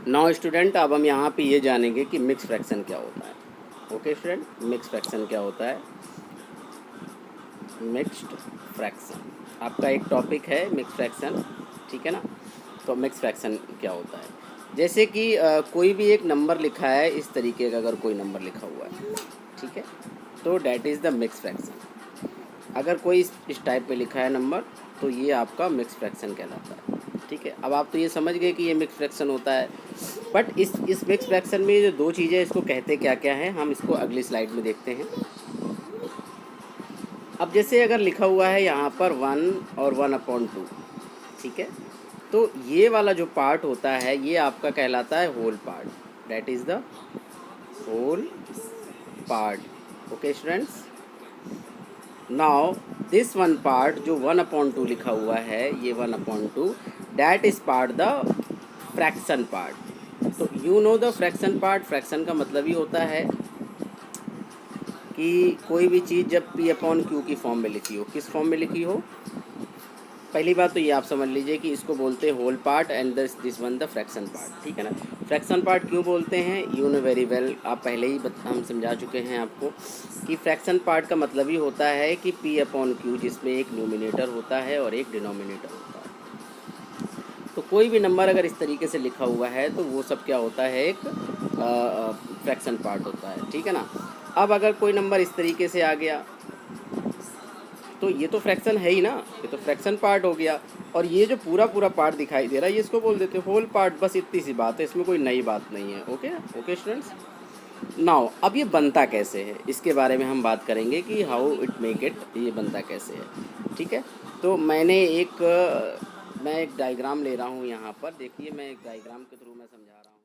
Now student, अब हम यहाँ पे ये जानेंगे कि मिक्स फ्रैक्शन क्या होता है। ओके स्टूडेंट, मिक्स फ्रैक्शन क्या होता है। मिक्स्ड फ्रैक्शन आपका एक टॉपिक है, मिक्स फ्रैक्शन, ठीक है ना। तो मिक्स फ्रैक्शन क्या होता है, जैसे कि कोई भी एक नंबर लिखा है, इस तरीके का अगर कोई नंबर लिखा हुआ है, ठीक है, तो that is the mix fraction. अगर कोई इस टाइप में लिखा है नंबर, तो ये आपका मिक्स फ्रैक्शन कहलाता है, ठीक है। अब आप तो ये समझ गए कि ये मिक्स फ्रैक्शन होता है, बट इस मिक्स फ्रैक्शन में जो दो चीज़ें इसको कहते क्या क्या हैं, हम इसको अगली स्लाइड में देखते हैं। अब जैसे अगर लिखा हुआ है यहाँ पर 1 और 1/2, ठीक है, तो ये वाला जो पार्ट होता है ये आपका कहलाता है whole part, that is the whole part. Okay students, now this one part जो 1/2 लिखा हुआ है, ये 1/2 that is part the fraction part. तो you know the fraction part, fraction का मतलब ही होता है कि कोई भी चीज़ जब P/Q की फॉर्म में लिखी हो, किस फॉर्म में लिखी हो, पहली बात तो ये आप समझ लीजिए कि इसको बोलते हैं whole part and this one the fraction part, ठीक है ना। फ्रैक्शन पार्ट क्यों बोलते हैं, यू नो वेरी वेल, आप पहले ही हम समझा चुके हैं आपको कि फ्रैक्शन पार्ट का मतलब ही होता है कि P/Q जिसमें एक न्यूमिनेटर होता है और एक डिनोमिनेटर होता है। तो कोई भी नंबर अगर इस तरीके से लिखा हुआ है तो वो सब क्या होता है, एक फ्रैक्शन पार्ट होता है, ठीक है ना। अब अगर कोई नंबर इस तरीके से आ गया तो ये तो फ्रैक्शन है ही ना, ये तो फ्रैक्शन पार्ट हो गया। और ये जो पूरा पूरा पार्ट दिखाई दे रहा है, ये इसको बोल देते हैं होल पार्ट, बस इतनी सी बात है, इसमें कोई नई बात नहीं है। ओके ओके स्टूडेंट्स, नाउ अब ये बनता कैसे है, इसके बारे में हम बात करेंगे कि हाउ इट मेक इट, ये बनता कैसे है, ठीक है। तो मैं एक डायग्राम ले रहा हूँ यहाँ पर, देखिए मैं एक डायग्राम के थ्रू मैं समझा रहा हूँ।